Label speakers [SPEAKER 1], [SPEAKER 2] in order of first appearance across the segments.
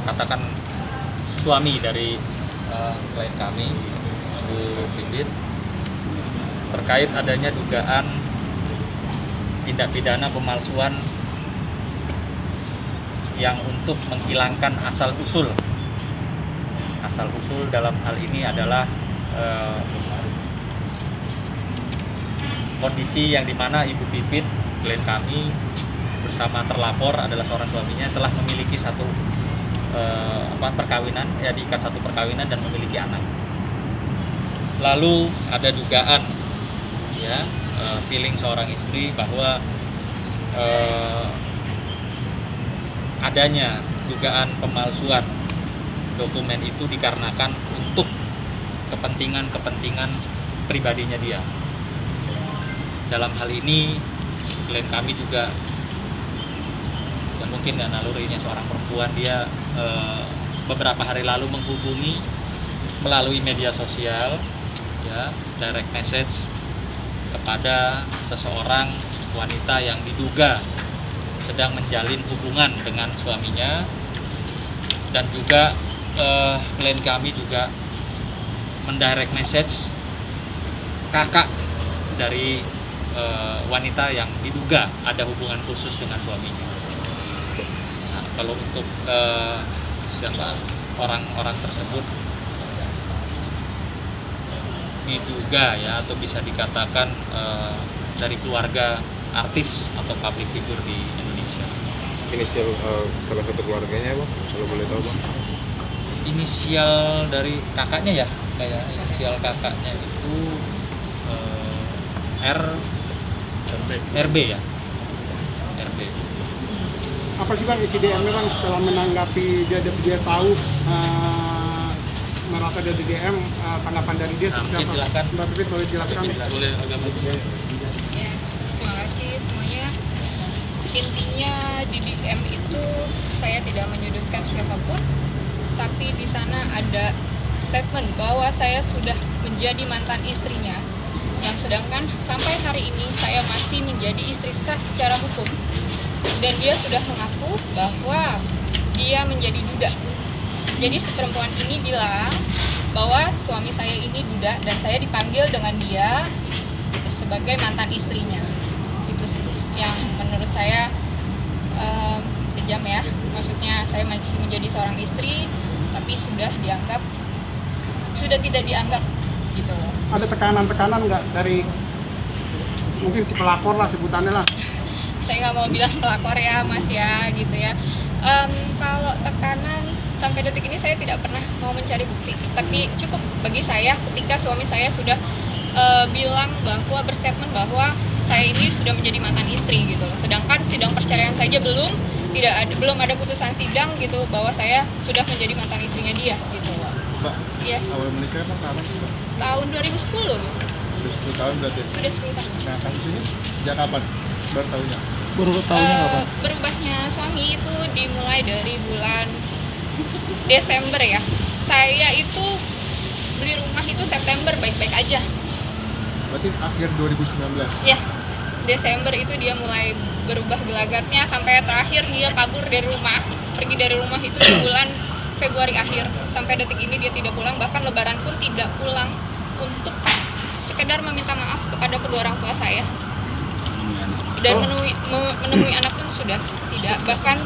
[SPEAKER 1] atau katakan suami dari klien kami, Bu Pipit, terkait adanya dugaan tindak pidana pemalsuan yang untuk menghilangkan asal usul dalam hal ini adalah kondisi yang dimana Ibu Pipit, klien kami, bersama terlapor adalah seorang suaminya telah memiliki satu perkawinan, ya diikat satu perkawinan dan memiliki anak. Lalu ada dugaan, ya, feeling seorang istri bahwa adanya dugaan pemalsuan dokumen itu dikarenakan untuk kepentingan pribadinya dia. Dalam hal ini klien kami juga, ya mungkin nalurinya seorang perempuan, dia beberapa hari lalu menghubungi melalui media sosial, ya, direct message kepada seseorang wanita yang diduga sedang menjalin hubungan dengan suaminya, dan juga klien kami juga mendirect message kakak dari wanita yang diduga ada hubungan khusus dengan suaminya. Nah, kalau untuk siapa orang-orang tersebut diduga, ya, atau bisa dikatakan dari keluarga artis atau public figure di Indonesia.
[SPEAKER 2] Inisial salah satu keluarganya, Bang, kalau boleh tahu, Bang?
[SPEAKER 1] Inisial dari kakaknya, ya, kayak inisial kakaknya itu RB, ya, RB.
[SPEAKER 3] Apa sih Bang isi DM-nya Bang setelah menanggapi dia tahu merasa dia di DM, tanggapan dari dia seperti apa?
[SPEAKER 1] Silakan.
[SPEAKER 3] Mbak Pipit boleh jelaskan?
[SPEAKER 1] Boleh agak bagus.
[SPEAKER 4] Ya, terima kasih semuanya. Intinya di DM itu saya tidak menyudutkan siapapun, tapi di sana ada statement bahwa saya sudah menjadi mantan istrinya, yang sedangkan sampai hari ini saya masih menjadi istri sah secara hukum, dan dia sudah mengaku bahwa dia menjadi duda. Jadi si perempuan ini bilang bahwa suami saya ini duda dan saya dipanggil dengan dia sebagai mantan istrinya. Itu sih yang menurut saya kejam, ya. Maksudnya saya masih menjadi seorang istri tapi sudah tidak dianggap gitu loh.
[SPEAKER 3] Ada tekanan nggak dari mungkin si pelakor lah sebutannya lah?
[SPEAKER 4] Saya nggak mau bilang pelakor, ya Mas, ya gitu ya. Kalau tekanan sampai detik ini saya tidak pernah mau mencari bukti, tapi cukup bagi saya ketika suami saya sudah bilang bahwa berstatement bahwa saya ini sudah menjadi mantan istri gitu loh. Sedangkan sidang perceraian saja belum ada putusan sidang gitu bahwa saya sudah menjadi mantan istrinya dia gitu loh.
[SPEAKER 2] Mbak,
[SPEAKER 4] Iya.
[SPEAKER 2] awal menikah Bang kapan sih, Mbak?
[SPEAKER 4] Tahun 2010.
[SPEAKER 2] Sudah 10 tahun berarti?
[SPEAKER 4] Sudah 10 tahun.
[SPEAKER 2] Nah, kasus ini sejak kapan baru tahunya?
[SPEAKER 3] Baru tahunya kapan?
[SPEAKER 4] Berubahnya suami itu dimulai dari bulan Desember, ya. Saya itu beli rumah itu September baik-baik aja.
[SPEAKER 2] Berarti akhir 2019?
[SPEAKER 4] Ya, Desember itu dia mulai berubah gelagatnya sampai terakhir dia kabur dari rumah. Pergi dari rumah itu di bulan Februari akhir. Sampai detik ini dia tidak pulang, bahkan lebaran pun tidak pulang untuk sekedar meminta maaf kepada kedua orang tua saya. Dan menemui anak pun sudah tidak. Bahkan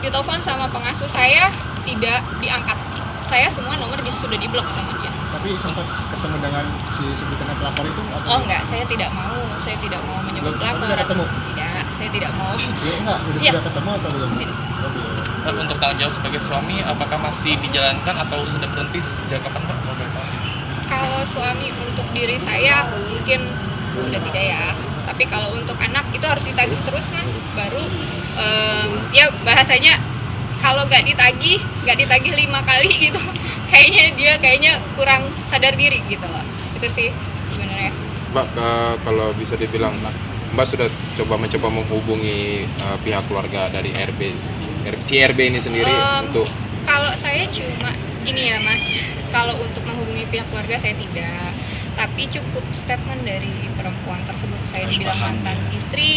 [SPEAKER 4] ditelepon sama pengasuh saya tidak diangkat. Saya semua nomor sudah diblok sama dia.
[SPEAKER 2] Tapi sempat ketemu dengan si sebutannya pelapor itu? Atau
[SPEAKER 4] Oh enggak, saya tidak mau menyebut pelapor.
[SPEAKER 2] Udah ketemu?
[SPEAKER 4] Tidak, saya tidak mau.
[SPEAKER 2] Iya, enggak, sudah ketemu atau belum?
[SPEAKER 4] Tidak.
[SPEAKER 2] Oh, belum.
[SPEAKER 5] Untuk tanggung jawab sebagai suami, apakah masih dijalankan atau sudah berhenti sejak kapan, Pak? Kalau boleh tahu.
[SPEAKER 4] Kalau suami untuk diri saya mungkin sudah tidak, ya. Tapi kalau untuk anak itu harus ditagih terus, Mas. Baru ya bahasanya kalau nggak ditagih 5 kali gitu, kayaknya kurang sadar diri gitu loh. Itu sih sebenarnya.
[SPEAKER 2] Mbak, kalau bisa dibilang Mbak sudah mencoba menghubungi pihak keluarga dari si RB ini sendiri untuk...
[SPEAKER 4] Kalau saya cuma ini, ya Mas, kalau untuk menghubungi pihak keluarga saya tidak. tapi cukup statement dari perempuan tersebut. Saya
[SPEAKER 6] Harus
[SPEAKER 4] dibilang
[SPEAKER 6] paham,
[SPEAKER 4] mantan
[SPEAKER 6] ya.
[SPEAKER 4] istri,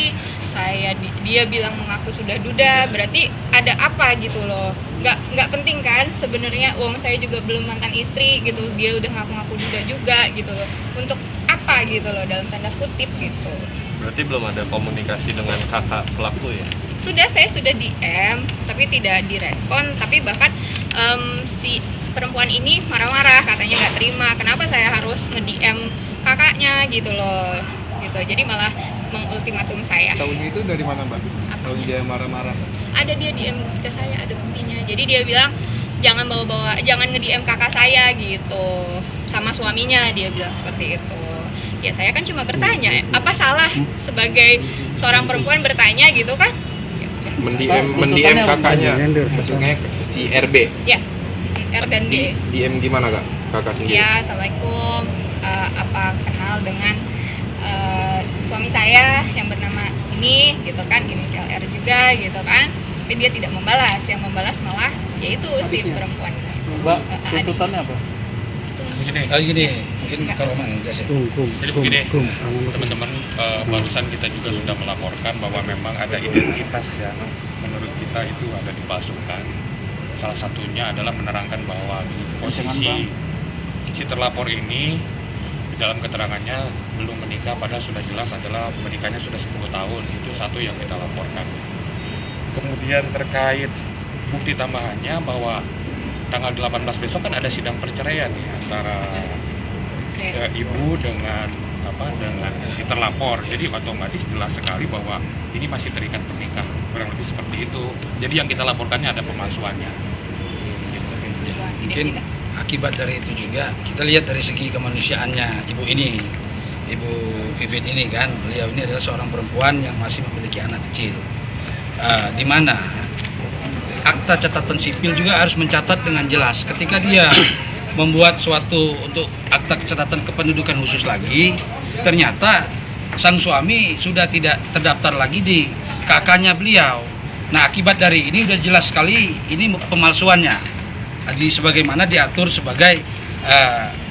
[SPEAKER 4] dia bilang mengaku sudah duda, berarti ada apa gitu loh. Nggak penting kan sebenarnya, saya juga belum mantan istri gitu, dia udah ngaku-ngaku duda juga gitu loh. Untuk apa gitu loh, dalam tanda kutip gitu.
[SPEAKER 7] Berarti belum ada komunikasi dengan kakak pelaku ya?
[SPEAKER 4] Saya sudah DM tapi tidak direspon, tapi bahkan si perempuan ini marah-marah, katanya nggak terima kenapa saya harus nge-DM kakaknya gitu loh gitu, jadi malah mengultimatum saya.
[SPEAKER 3] Tahunya itu dari mana Mbak? Tahunya dia marah-marah.
[SPEAKER 4] Ada dia DM ke saya, ada buktinya. Jadi dia bilang jangan jangan nge-DM kakak saya gitu, sama suaminya dia bilang seperti itu. Ya saya kan cuma bertanya, apa salah sebagai seorang perempuan bertanya gitu kan?
[SPEAKER 2] Mendiem kakaknya, maksudnya si RB.
[SPEAKER 4] Ya, R dan D.
[SPEAKER 2] DM gimana kak? Kakak sendiri?
[SPEAKER 4] Ya, assalamualaikum. Apa kenal dengan suami saya yang bernama ini, gitu kan, inisial R juga, gitu kan. Tapi dia tidak membalas. Yang membalas malah yaitu si perempuan.
[SPEAKER 5] Mbak, tuntutannya apa?
[SPEAKER 6] Gini, mungkin Kak Roman yang jelasin.
[SPEAKER 5] Jadi begini, teman-teman, barusan kita juga sudah melaporkan bahwa memang ada identitas yang menurut kita itu ada dipalsukan. Salah satunya adalah menerangkan bahwa di posisi si terlapor ini di dalam keterangannya belum menikah, padahal sudah jelas adalah menikahnya sudah 10 tahun. Itu satu yang kita laporkan. Kemudian terkait bukti tambahannya bahwa tanggal 18 besok kan ada sidang perceraian ya, antara ibu dengan si terlapor. Jadi otomatis jelas sekali bahwa ini masih terikat pernikahan, kurang lebih seperti itu. Jadi yang kita laporkannya ada pemalsuannya. Gitu.
[SPEAKER 6] Mungkin akibat dari itu juga kita lihat dari segi kemanusiaannya ibu ini, Ibu Vivit ini kan, beliau ini adalah seorang perempuan yang masih memiliki anak kecil, di mana akta catatan sipil juga harus mencatat dengan jelas ketika dia membuat suatu untuk akta catatan kependudukan khusus lagi, ternyata sang suami sudah tidak terdaftar lagi di kakaknya beliau. Nah, akibat dari ini udah jelas sekali ini pemalsuannya. Sebagaimana diatur sebagai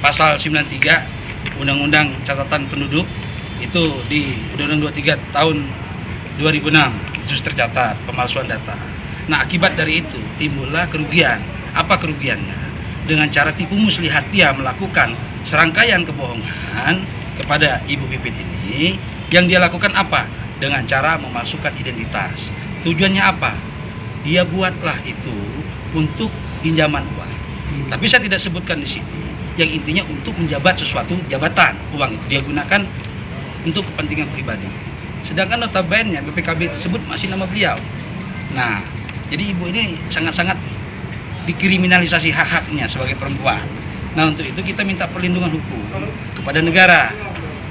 [SPEAKER 6] pasal 93 Undang-Undang Catatan Penduduk itu di Undang-Undang 23 tahun 2006 itu tercatat pemalsuan data. Nah, akibat dari itu timbullah kerugian. Apa kerugiannya? Dengan cara tipu muslihat dia melakukan serangkaian kebohongan kepada Ibu Pipit ini, yang dia lakukan apa? Dengan cara memasukkan identitas. Tujuannya apa? Dia buatlah itu untuk pinjaman uang. Tapi saya tidak sebutkan di sini. Yang intinya untuk menjabat sesuatu jabatan, uang itu dia gunakan untuk kepentingan pribadi. Sedangkan notabene BPKB tersebut masih nama beliau. Nah, jadi ibu ini sangat-sangat dikriminalisasi hak-haknya sebagai perempuan. Nah, untuk itu kita minta perlindungan hukum kepada negara.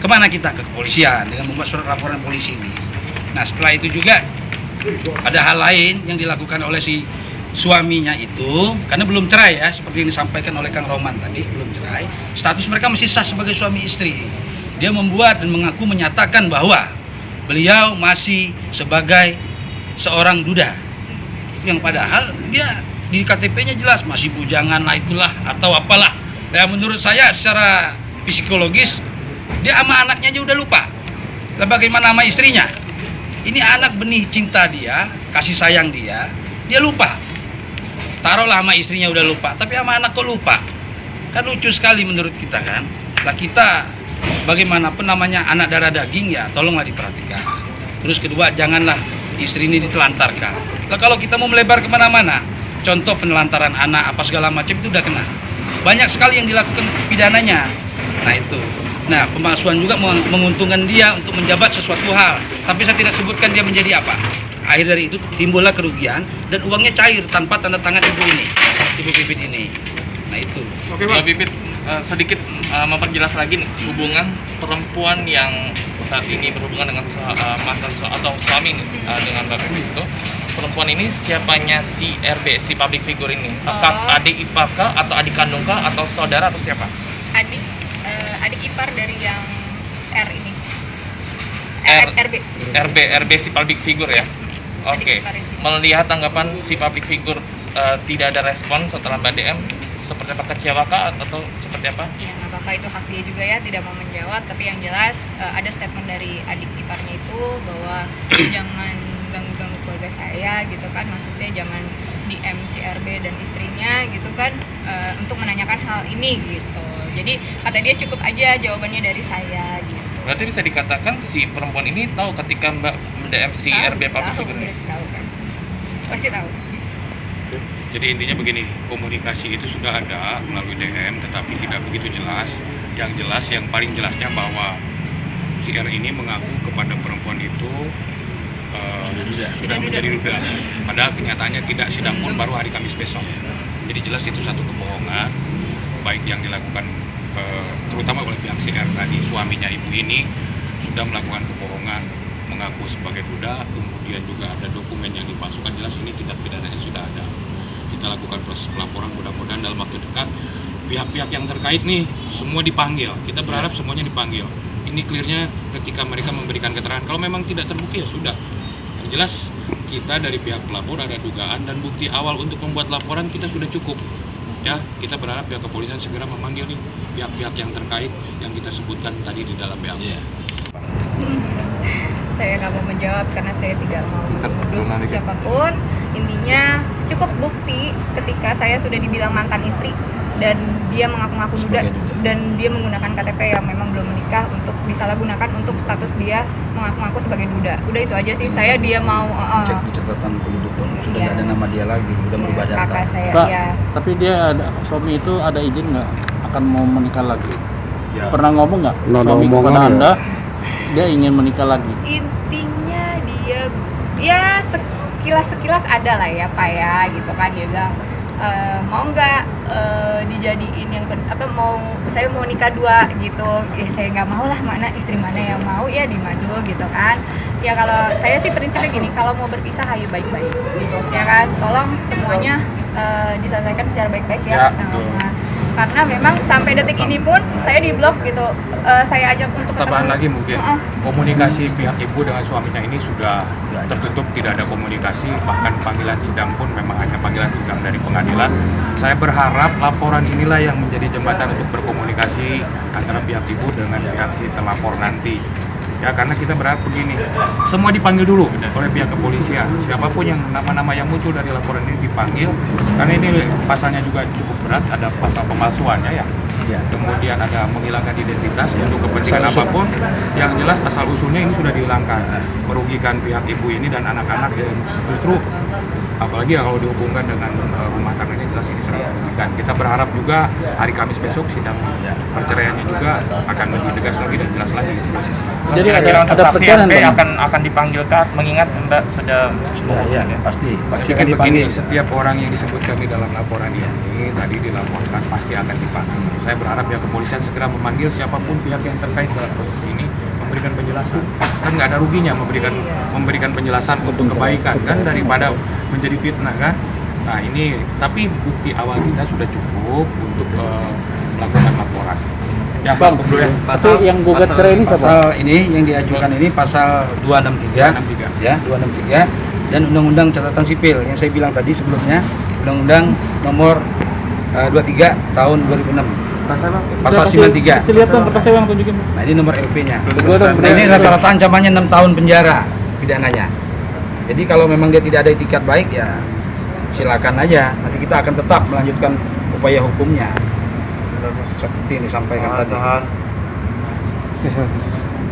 [SPEAKER 6] Kemana kita? Ke kepolisian dengan membuat surat laporan polisi ini. Nah, setelah itu juga ada hal lain yang dilakukan oleh si suaminya itu, karena belum cerai ya, seperti yang disampaikan oleh Kang Roman tadi, belum cerai. Status mereka masih sah sebagai suami istri. Dia membuat dan mengaku menyatakan bahwa beliau masih sebagai seorang duda. Yang padahal dia di KTP-nya jelas masih bujangan lah itulah atau apalah. Ya, menurut saya secara psikologis dia sama anaknya aja udah lupa. Lah bagaimana sama istrinya? Ini anak benih cinta dia, kasih sayang dia lupa. Taruhlah sama istrinya udah lupa, tapi sama anak kok lupa? Kan lucu sekali menurut kita kan. Lah kita bagaimanapun namanya anak darah daging ya, tolonglah diperhatikan. Terus kedua, janganlah istri ini ditelantarkan. Lah kalau kita mau melebar kemana-mana, contoh penelantaran anak apa segala macam itu udah kena. Banyak sekali yang dilakukan pidananya. Nah itu. Nah, pemalsuan juga menguntungkan dia untuk menjabat sesuatu hal. Tapi saya tidak sebutkan dia menjadi apa. Akhir dari itu timbullah kerugian dan uangnya cair tanpa tanda tangan ibu ini, Ibu Pipit ini. Nah itu.
[SPEAKER 3] Oke,
[SPEAKER 5] Mbak
[SPEAKER 3] Pak.
[SPEAKER 5] Pipit, sedikit memperjelas lagi nih, hubungan perempuan yang saat ini berhubungan dengan mantan atau suami dengan Mbak Pipit itu, perempuan ini siapanya si RB, si public figure ini? Apakah adik ipar kah, atau adik kandung kah, atau saudara, atau siapa?
[SPEAKER 4] Adik ipar dari yang R ini.
[SPEAKER 5] RB si public figure ya. Oke.
[SPEAKER 4] Adik ipar ini.
[SPEAKER 5] Melihat tanggapan si public figure tidak ada respon setelah Mbak DM, seperti apa, kecewa kah atau seperti apa?
[SPEAKER 4] Ya nggak apa-apa, itu hak dia juga ya, tidak mau menjawab. Tapi yang jelas ada statement dari adik iparnya itu bahwa jangan ganggu-ganggu keluarga saya gitu kan, maksudnya jangan DM si RB dan istrinya gitu kan, untuk menanyakan hal ini gitu. Jadi kata dia cukup aja jawabannya dari saya gitu.
[SPEAKER 5] Berarti bisa dikatakan si perempuan ini tahu ketika Mbak DM si RB public figure ini?
[SPEAKER 4] Tahu kan, pasti tahu.
[SPEAKER 5] Jadi intinya begini, komunikasi itu sudah ada melalui DM tetapi tidak begitu jelas. Yang jelas, yang paling jelasnya bahwa si R ini mengaku kepada perempuan itu sudah menjadi duda. Padahal kenyataannya tidak, sidang pun baru hari Kamis besok. Jadi jelas itu satu kebohongan, baik yang dilakukan terutama oleh pihak si R tadi, suaminya ibu ini sudah melakukan kebohongan, mengaku sebagai duda, kemudian juga ada dokumen yang dipalsukan. Jelas ini tindak pidananya sudah ada. Kita lakukan proses pelaporan, mudah-mudahan dalam waktu dekat pihak-pihak yang terkait nih semua dipanggil. Kita berharap semuanya dipanggil. Ini clearnya ketika mereka memberikan keterangan. Kalau memang tidak terbukti ya sudah. Yang jelas kita dari pihak pelapor ada dugaan dan bukti awal untuk membuat laporan kita sudah cukup. Ya, kita berharap pihak kepolisian segera memanggil nih pihak-pihak yang terkait yang kita sebutkan tadi di dalam BAP.
[SPEAKER 4] Saya nggak mau menjawab karena saya tidak mau menuduh siapapun. Intinya cukup bukti ketika saya sudah dibilang mantan istri dan dia mengaku-ngaku duda dan dia menggunakan KTP yang memang belum menikah untuk disalahgunakan untuk status dia mengaku-ngaku sebagai duda. Udah itu aja sih. Saya dia mau
[SPEAKER 6] Cek di catatan penduduk pun sudah nggak ada nama dia lagi, udah merubah data.
[SPEAKER 4] kakak saya
[SPEAKER 8] Pak,
[SPEAKER 4] ya.
[SPEAKER 8] tapi dia suami itu ada izin nggak akan mau menikah lagi?
[SPEAKER 5] Ya.
[SPEAKER 8] Pernah ngomong nggak
[SPEAKER 3] Nggak ada
[SPEAKER 8] suami
[SPEAKER 3] omongan
[SPEAKER 8] kepada
[SPEAKER 3] ya.
[SPEAKER 8] Anda dia ingin menikah lagi?
[SPEAKER 4] Intinya dia ya sekilas ada lah ya Pak ya gitu kan, dia bilang mau nggak dijadiin yang mau saya mau nikah dua gitu ya. Saya nggak mau lah, mana istri mana yang mau ya dimadu gitu kan ya. Kalau saya sih prinsipnya gini, kalau mau berpisah ayo baik-baik ya kan, tolong semuanya diselesaikan secara baik-baik ya. Karena memang sampai detik ini pun saya di blok gitu, saya ajak untuk
[SPEAKER 5] Tambahan
[SPEAKER 4] ketemu
[SPEAKER 5] lagi mungkin komunikasi pihak ibu dengan suaminya ini sudah tertutup, tidak ada komunikasi, bahkan panggilan sidang pun memang hanya panggilan sidang dari pengadilan. Saya berharap laporan inilah yang menjadi jembatan untuk berkomunikasi antara pihak ibu dengan pihak si terlapor nanti. Ya, karena kita berharap begini, semua dipanggil dulu oleh pihak kepolisian. Siapapun yang nama-nama yang muncul dari laporan ini dipanggil, karena ini pasalnya juga cukup berat, ada pasal pemalsuannya ya. Kemudian ada menghilangkan identitas untuk kepentingan apapun. Yang jelas asal usulnya ini sudah dihilangkan, merugikan pihak ibu ini dan anak-anak, dan justru apalagi kalau dihubungkan dengan rumah tangganya, jelas ini sangat merugikan. Kita berharap juga hari Kamis besok sidang perceraiannya juga akan lebih tegas lagi dan jelas lagi prosesnya.
[SPEAKER 8] Jadi
[SPEAKER 7] Kira-kira untuk
[SPEAKER 8] ada
[SPEAKER 7] saksi
[SPEAKER 8] tekanan
[SPEAKER 7] RP
[SPEAKER 8] Bang?
[SPEAKER 7] akan dipanggil kah? Mengingat Mbak sudah
[SPEAKER 6] Ya, pasti
[SPEAKER 5] Pasti
[SPEAKER 6] akan
[SPEAKER 5] begini,
[SPEAKER 6] dipanggil.
[SPEAKER 5] setiap orang yang disebutkan di dalam laporan ini tadi dilaporkan pasti akan dipanggil. Saya berharap pihak kepolisian segera memanggil siapapun pihak yang terkait dalam proses ini, memberikan penjelasan. Kan nggak ada ruginya memberikan penjelasan untuk kebaikan kan, daripada menjadi fitnah kan. Nah ini, tapi bukti awal kita sudah cukup untuk melakukan laporan. Ya,
[SPEAKER 8] Bang,
[SPEAKER 5] dulu ya.
[SPEAKER 8] tapi yang gugat cerai ini siapa?
[SPEAKER 6] Pasal ini yang diajukan ini pasal 263,
[SPEAKER 5] 263.
[SPEAKER 6] ya 263 dan Undang-Undang Catatan Sipil yang saya bilang tadi sebelumnya, Undang-Undang nomor 23 tahun 2006. Pasal 93.
[SPEAKER 8] Kasih lihat dong kertas saya yang tunjukin.
[SPEAKER 6] Nah ini nomor LP-nya.
[SPEAKER 8] Gua dong,
[SPEAKER 6] Nah ini rata-rata ancamannya 6 tahun penjara pidananya. Jadi kalau memang dia tidak ada itikat baik ya silakan aja. Nanti kita akan tetap melanjutkan upaya hukumnya. Seperti yang disampaikan tadi.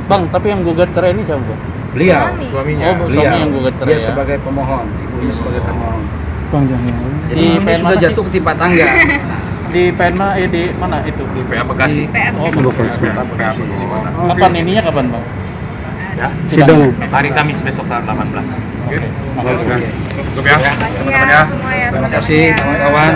[SPEAKER 8] Bang, tapi yang gugat cerai ini siapa Bang?
[SPEAKER 6] Beliau,
[SPEAKER 5] Suaminya.
[SPEAKER 8] Oh, suami yang gugat cerai
[SPEAKER 6] dia
[SPEAKER 8] ya?
[SPEAKER 6] sebagai pemohon, ibu ini sebagai termohon.
[SPEAKER 8] Bang, jangan.
[SPEAKER 6] Jadi
[SPEAKER 8] Di
[SPEAKER 6] ibu ini
[SPEAKER 8] PN
[SPEAKER 6] sudah
[SPEAKER 8] mana
[SPEAKER 6] jatuh
[SPEAKER 8] sih?
[SPEAKER 6] ketimpa tangga.
[SPEAKER 8] Di PN di mana itu?
[SPEAKER 5] Di PA Bekasi.
[SPEAKER 8] Oh,
[SPEAKER 5] PA Bekasi Kota.
[SPEAKER 8] kapan ininya kapan Bang?
[SPEAKER 5] Ya.
[SPEAKER 8] Sidang.
[SPEAKER 5] Hari Kamis besok tanggal 18.
[SPEAKER 8] Oke. Makasih.
[SPEAKER 5] Cukup ya.
[SPEAKER 4] Terima kasih ya semua ya,
[SPEAKER 6] Terima
[SPEAKER 4] teman-teman
[SPEAKER 6] kasih
[SPEAKER 4] ya.
[SPEAKER 6] kawan-kawan.